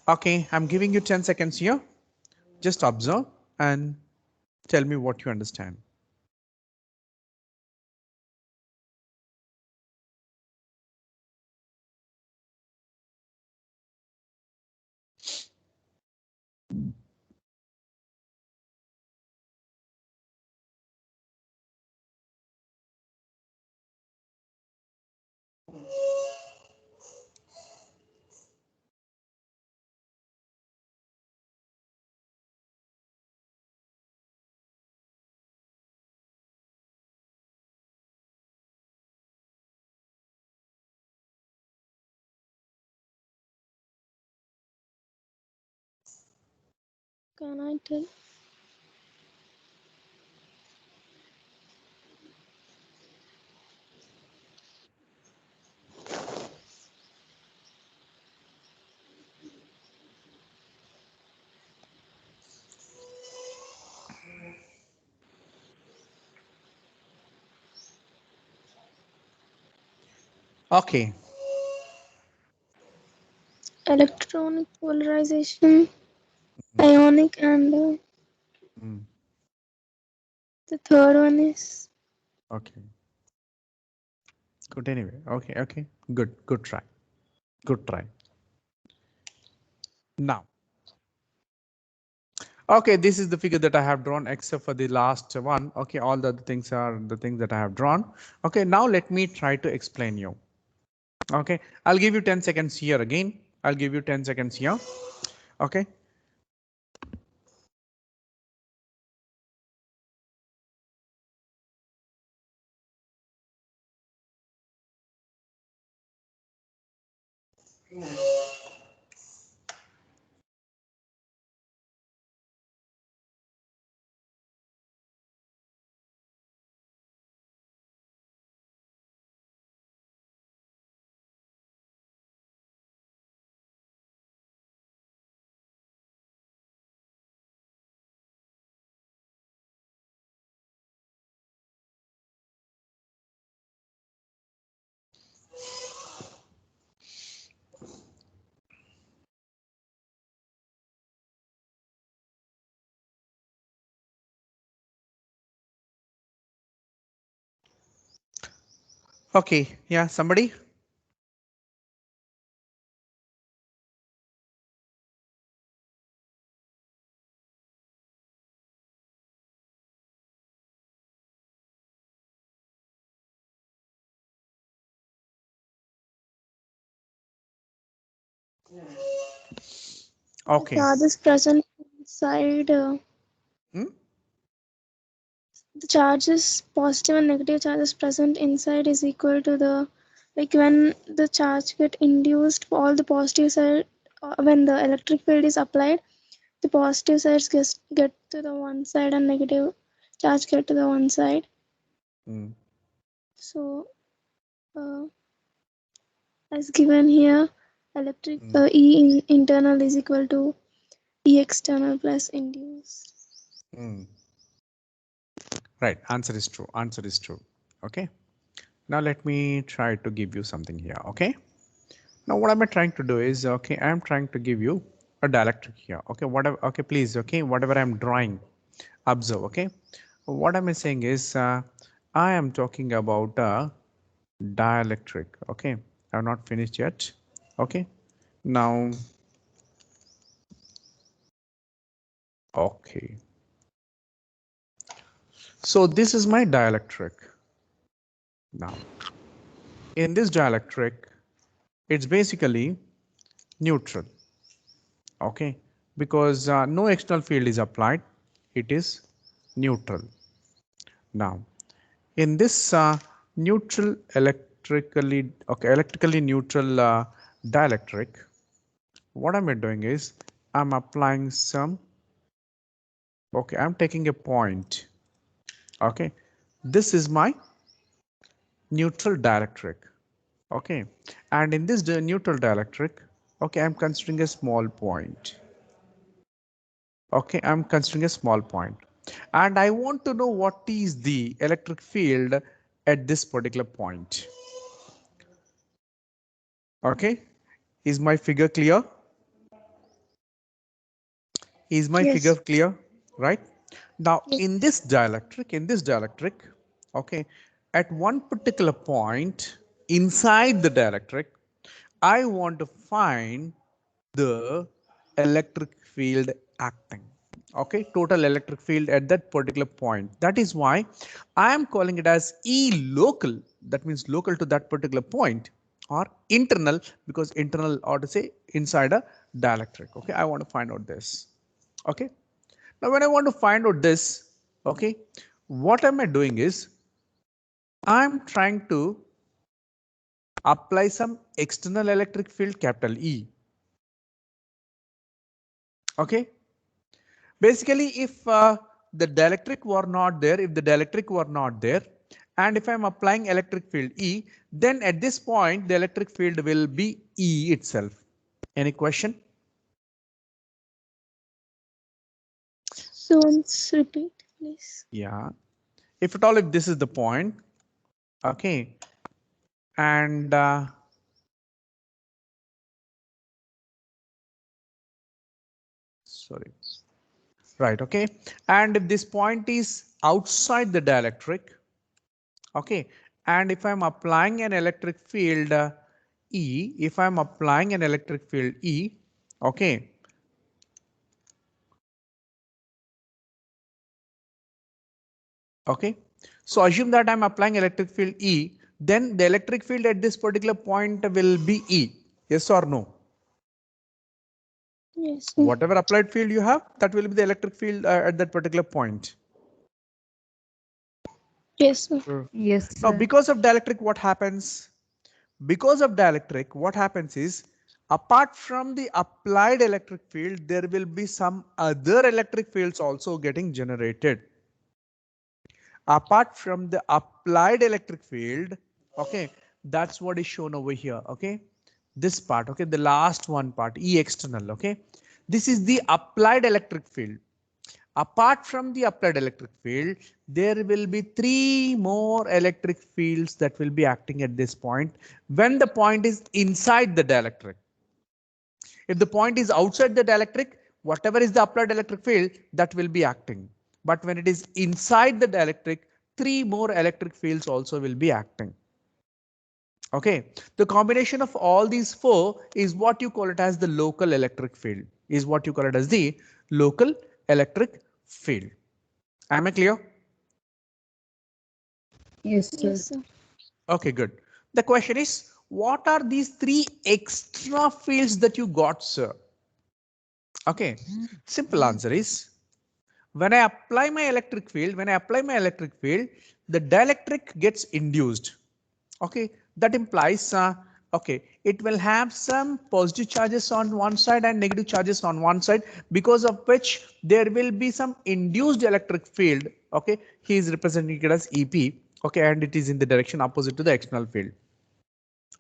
Okay, I'm giving you 10 seconds here. Just observe and tell me what you understand. Can I tell? Okay. Electronic polarization, Mm, ionic, and mm, the third one is okay. Good anyway. Okay. Okay. Good. Good try. Good try. Now. Okay, this is the figure that I have drawn except for the last one. Okay, all the other things are the things that I have drawn. Okay, now let me try to explain you. Okay, I'll give you 10 seconds here again. I'll give you 10 seconds here. Okay. Okay, yeah, somebody? the Okay. charges present inside. Hmm? The charges, positive and negative charges present inside is equal to the, like when the charge get induced, all the positive side, when the electric field is applied, the positive sides get to the one side and negative charge get to the one side. Hmm. So uh, as given here, electric Hmm. internal is equal to E external plus induced. Hmm. Right, answer is true. Answer is true. Okay. Now let me try to give you something here. Okay. Now what am I trying to do is, okay, I'm trying to give you a dielectric here. Okay, whatever, okay, please, okay, whatever I'm drawing, observe, okay. What am I saying is, I am talking about dielectric, okay. I have not finished yet, okay. Now, okay. So this is my dielectric. Now, in this dielectric, it's basically neutral, okay, because no external field is applied. It is neutral. Now, in this neutral electrically neutral dielectric, what am I doing is I'm applying some, okay, I'm taking a point, okay, this is my neutral dielectric, okay, and in this neutral dielectric, okay, I'm considering a small point, okay, I'm considering a small point, and I want to know what is the electric field at this particular point. Okay, is my figure clear? Is my figure Yes. clear? Right. Now Yes. in this dielectric, okay, at one particular point inside the dielectric, I want to find the electric field acting. Okay, total electric field at that particular point. That is why I am calling it as E local. That means local to that particular point, or internal, because internal, or to say inside a dielectric. Okay, I want to find out this. Okay, now when I want to find out this, okay, what am I doing is I'm trying to apply some external electric field, capital E. Okay, basically if the dielectric were not there, if the dielectric were not there, and if I'm applying electric field E, then at this point the electric field will be E itself. Any question? So once repeat, please. Yeah, if at all, if this is the point, okay, and sorry, right, okay, and if this point is outside the dielectric, okay, and if I'm applying an electric field E, if I'm applying an electric field E, okay, okay, so assume that I'm applying electric field E, then the electric field at this particular point will be E. Yes or no? Yes. Whatever applied field you have, that will be the electric field at that particular point. Yes, sir. Yes, Now, sir. because of dielectric, what happens? Because of dielectric, what happens is, apart from the applied electric field, there will be some other electric fields also getting generated. Apart from the applied electric field, okay, that's what is shown over here. Okay, this part, okay, the last one part, E external. Okay, this is the applied electric field. Apart from the applied electric field, there will be three more electric fields that will be acting at this point when the point is inside the dielectric. If the point is outside the dielectric, whatever is the applied electric field, that will be acting. But when it is inside the dielectric, three more electric fields also will be acting. Okay, the combination of all these four is what you call it as the local electric field, is what you call it as the local electric field. Am I clear? Yes, Yes, sir. sir. Okay, good. The question is, what are these three extra fields that you got, sir? Okay, simple answer is, when I apply my electric field, the dielectric gets induced. Okay, that implies, okay, it will have some positive charges on one side and negative charges on one side, because of which there will be some induced electric field. Okay, he is representing it as EP. Okay, and it is in the direction opposite to the external field.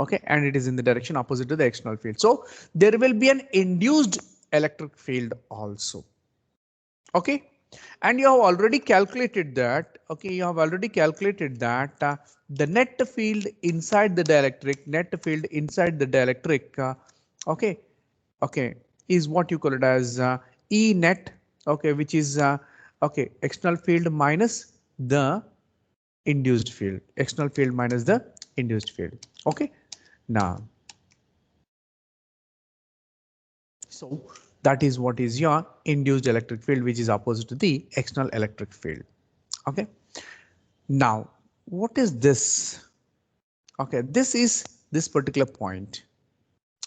Okay, and it is in the direction opposite to the external field. So there will be an induced electric field also. Okay, and you have already calculated that. Okay, you have already calculated that the net field inside the dielectric, okay, okay, is what you call it as E net. Okay, which is okay, external field minus the induced field, external field minus the induced field. Okay, now, so that is what is your induced electric field, which is opposite to the external electric field. Okay, now what is this? Okay, this is this particular point.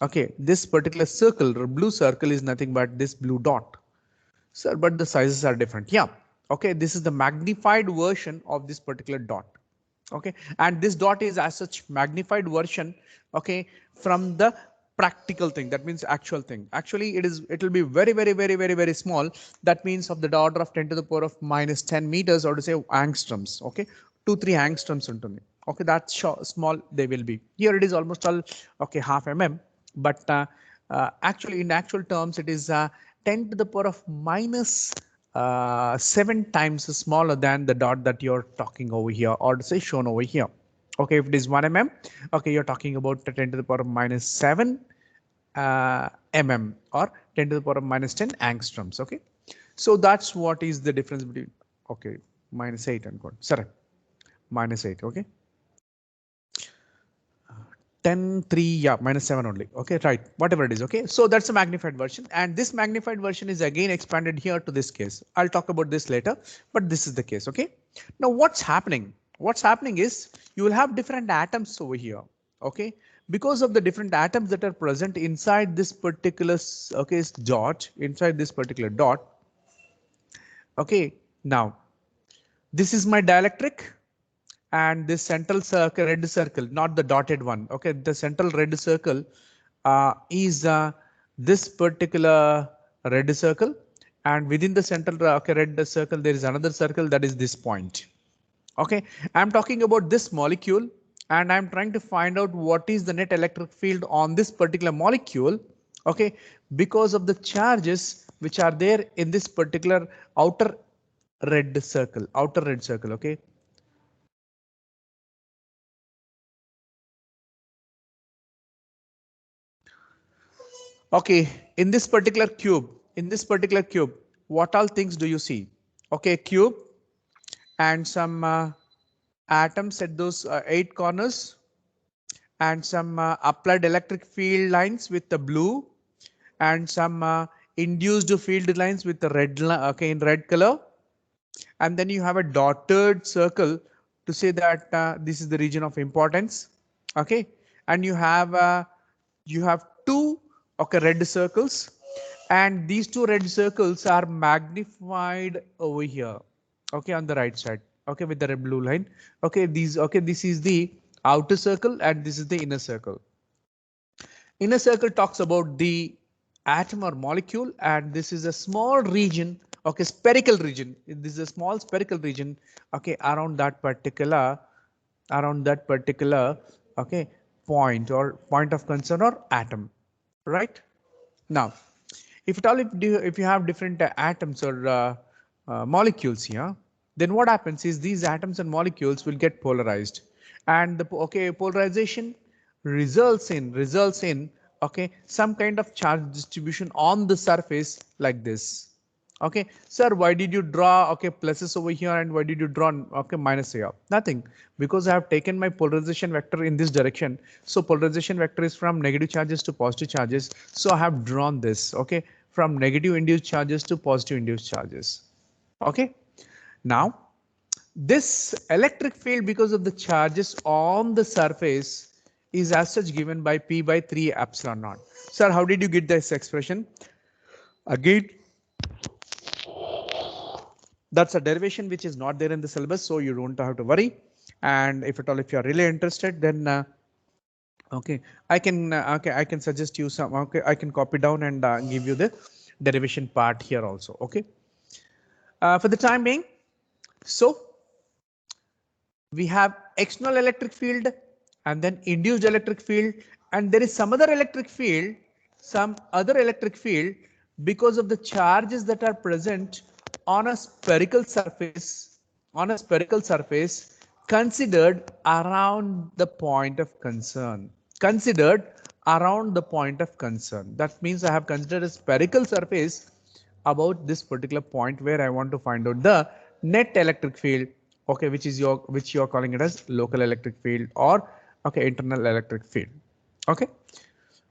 Okay, this particular circle or blue circle is nothing but this blue dot. Sir, but the sizes are different. Yeah. Okay, this is the magnified version of this particular dot. Okay, and this dot is as such magnified version. Okay, from the practical thing, that means actual thing. Actually, it will be very small. That means of the order of 10 to the power of minus 10 meters, or to say angstroms. Okay, 2-3 angstroms ఉంటుంది. Okay, that's small they will be. Here it is almost all okay, half mm, but actually in actual terms it is 10 to the power of minus 7 times smaller than the dot that you're talking over here, or to say shown over here. Okay, if it is 1 mm, okay, you're talking about 10 to the power of minus 7 mm, or 10 to the power of minus 10 angstroms. Okay, So that's what is the difference between, okay, -8 and God. Sorry, -8. Okay. 10, 3, yeah, -7 only. Okay, right. Whatever it is. Okay. So that's a magnified version. And this magnified version is again expanded here to this case. I'll talk about this later, but this is the case. Okay. Now what's happening? What's happening is you will have different atoms over here. Okay. Because of the different atoms that are present inside this particular, okay, dot, inside this particular dot. Okay. Now this is my dielectric, and this central circle, red circle, not the dotted one. Okay, the central red circle is this particular red circle, and within the central okay, red circle there is another circle, that is this point. Okay, I'm talking about this molecule, and I'm trying to find out what is the net electric field on this particular molecule. Okay, because of the charges which are there in this particular outer red circle, outer red circle. Okay. Okay, in this particular cube, what all things do you see? Okay, cube and some atoms at those 8 corners, and some applied electric field lines with the blue, and some induced field lines with the red, okay, in red color. And then you have a dotted circle to say that this is the region of importance. Okay, and you have two, okay, red circles, and these two red circles are magnified over here, okay, on the right side, okay, with the red blue line. Okay, these, okay, this is the outer circle and this is the inner circle. Inner circle talks about the atom or molecule, and this is a small region, okay, spherical region. This is a small spherical region, okay, around that particular, okay, point or point of concern or atom, right? Now, if at all, if you have different atoms or molecules here, then what happens is these atoms and molecules will get polarized, and the, okay, polarization results in okay, some kind of charge distribution on the surface like this. Okay, sir, why did you draw, okay, pluses over here, and why did you draw, okay, minus here? Nothing, because I have taken my polarization vector in this direction. So polarization vector is from negative charges to positive charges. So I have drawn this, okay, from negative induced charges to positive induced charges. Okay, now this electric field, because of the charges on the surface, is as such given by P by 3 epsilon naught. Sir, how did you get this expression? Again, that's a derivation which is not there in the syllabus, so you don't have to worry. And if at all, if you are really interested, then okay, I can suggest you some, okay, I can copy down and give you the derivation part here also. Okay, for the time being, so we have external electric field and then induced electric field, and there is some other electric field because of the charges that are present on a spherical surface, considered around the point of concern, considered around the point of concern. That means I have considered a spherical surface about this particular point where I want to find out the net electric field, okay, which you are calling it as local electric field or okay, internal electric field. Okay,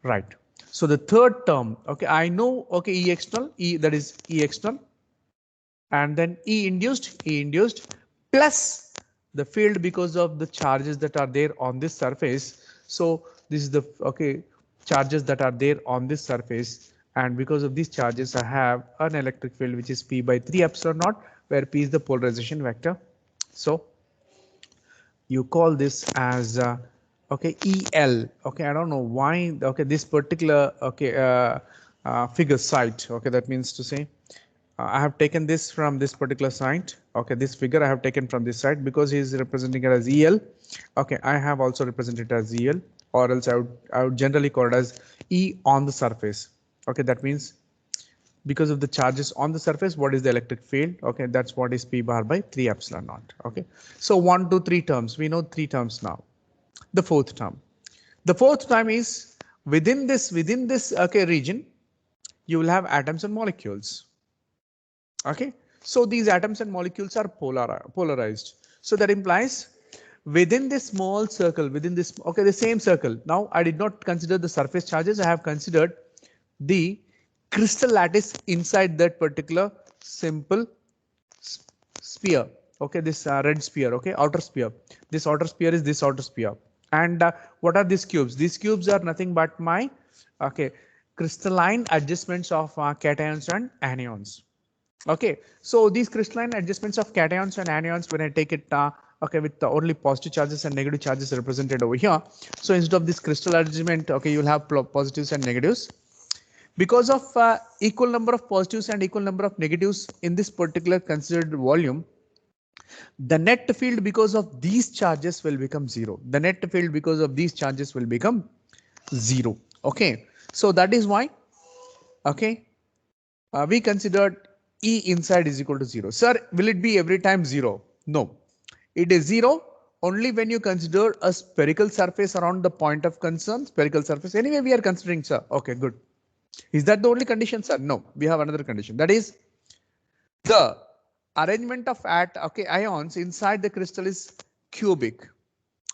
right. So the third term, okay, I know, okay, E external, E, that is E external, and then E induced plus the field because of the charges that are there on this surface. So this is the, okay, charges that are there on this surface, and because of these charges I have an electric field which is P by 3 epsilon naught, where P is the polarization vector. So you call this as okay, EL. Okay, I don't know why, okay, this particular, okay, figure site, okay, that means to say I have taken this from this particular site. Okay, this figure I have taken from this site because he is representing it as EL. Okay, I have also represented it as EL, or else I would generally call it as E on the surface. Okay, that means because of the charges on the surface, what is the electric field? Okay, that's what is P bar by 3 epsilon naught. Okay, so 1, 2, 3 terms. We know 3 terms now. The fourth term. The fourth term is within this okay, region, you will have atoms and molecules. Okay, so these atoms and molecules are polarized. So that implies within this small circle, within this, okay, the same circle. Now I did not consider the surface charges. I have considered the crystal lattice inside that particular simple sphere. Okay, this red sphere. Okay, outer sphere. This outer sphere is this outer sphere. And what are these cubes? These cubes are nothing but my, okay, crystalline adjustments of cations and anions. Okay, so these crystalline adjustments of cations and anions, when I take it, okay, with the only positive charges and negative charges represented over here. So instead of this crystal adjustment, okay, you'll have positives and negatives. Because of equal number of positives and equal number of negatives in this particular considered volume, the net field because of these charges will become zero. The net field because of these charges will become zero. Okay, so that is why, okay, we considered E inside is equal to 0. Sir, will it be every time 0? No. It is 0 only when you consider a spherical surface around the point of concern, spherical surface. Anyway, we are considering, sir. Okay, good. Is that the only condition, sir? No, we have another condition. That is the arrangement of ions inside the crystal is cubic.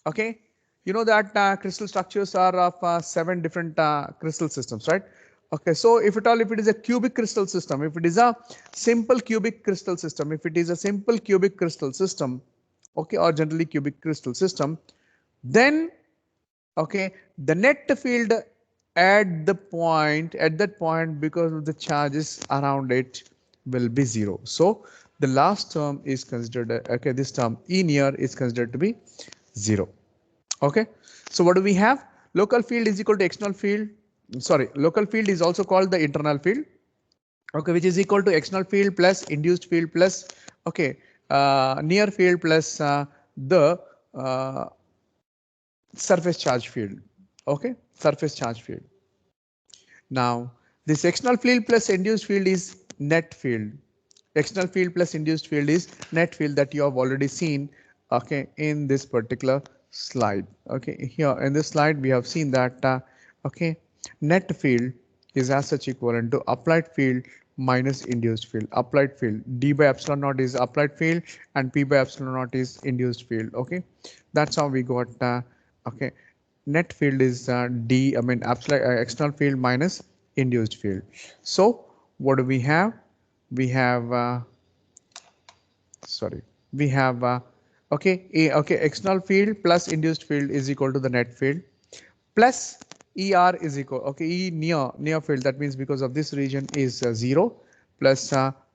Okay, you know that crystal structures are of 7 different crystal systems, right? Okay, so if at all, if it is a cubic crystal system, if it is a simple cubic crystal system, if it is a simple cubic crystal system, okay, or generally cubic crystal system, then, okay, the net field at the point, at that point, because of the charges around it, will be 0. So the last term is considered, okay, this term E near is considered to be 0. Okay, so what do we have? Local field is equal to external field. Sorry, local field is also called the internal field. Okay, which is equal to external field plus induced field plus, okay, near field plus the uh, surface charge field. Okay, surface charge field. Now, this external field plus induced field is net field. External field plus induced field is net field that you have already seen, okay, in this particular slide. Okay, here in this slide we have seen that, okay, net field is as such equivalent to applied field minus induced field. Applied field d by epsilon naught is applied field and p by epsilon naught is induced field. Okay, that's how we got, okay, net field is d, I mean absolute external field minus induced field. So what do we have? We have sorry, we have okay, okay, external field plus induced field is equal to the net field plus er is equal, okay, E near field, that means because of this region is 0 plus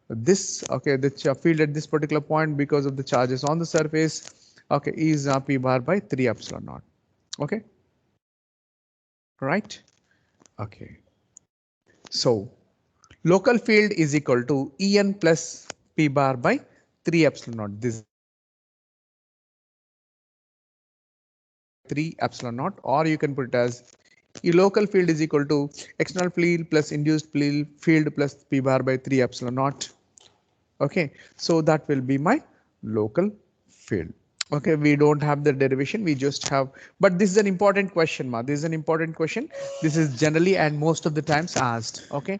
this, okay, the field at this particular point because of the charges on the surface, okay, is p bar by 3 epsilon naught. Okay, right? Okay, so local field is equal to En plus p bar by 3 epsilon naught. This 3 epsilon naught, or you can put it as E local field is equal to external field plus induced field plus p bar by 3 epsilon naught. Okay, so that will be my local field. Okay, we don't have the derivation, we just have, but this is an important question, ma. This is an important question. This is generally and most of the times asked. Okay,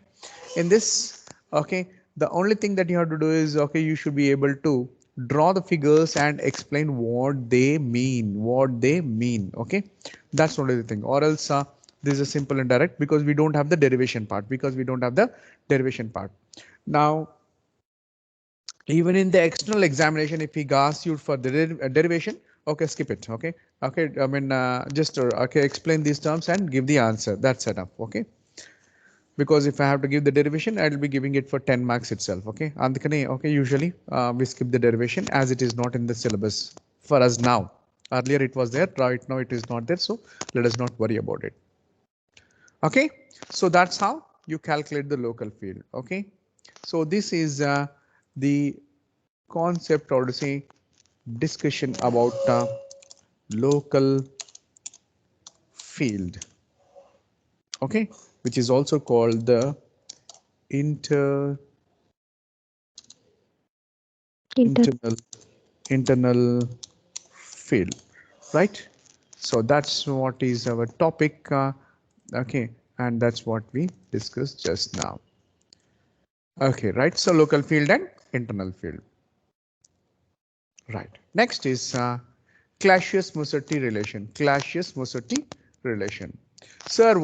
in this, okay, the only thing that you have to do is, okay, you should be able to draw the figures and explain what they mean, what they mean. Okay, that's only the thing, or else this is a simple and direct, because we don't have the derivation part, because we don't have the derivation part. Now, even in the external examination, if he asks you for the derivation, okay, skip it. Okay, okay, I mean just okay, explain these terms and give the answer, that's enough. Okay, because if I have to give the derivation, I'll be giving it for 10 marks itself. Okay, and okay, usually we skip the derivation as it is not in the syllabus for us now. Earlier it was there, right now it is not there, so let us not worry about it. Okay, so that's how you calculate the local field. Okay, so this is the concept, or to say discussion about local field. Okay, which is also called the inter internal internal field, right? So that's what is our topic. Okay, and that's what we discussed just now. Okay, right. So local field and internal field. Right. Next is Clausius-Musetti relation. Clausius-Musetti relation. Sir,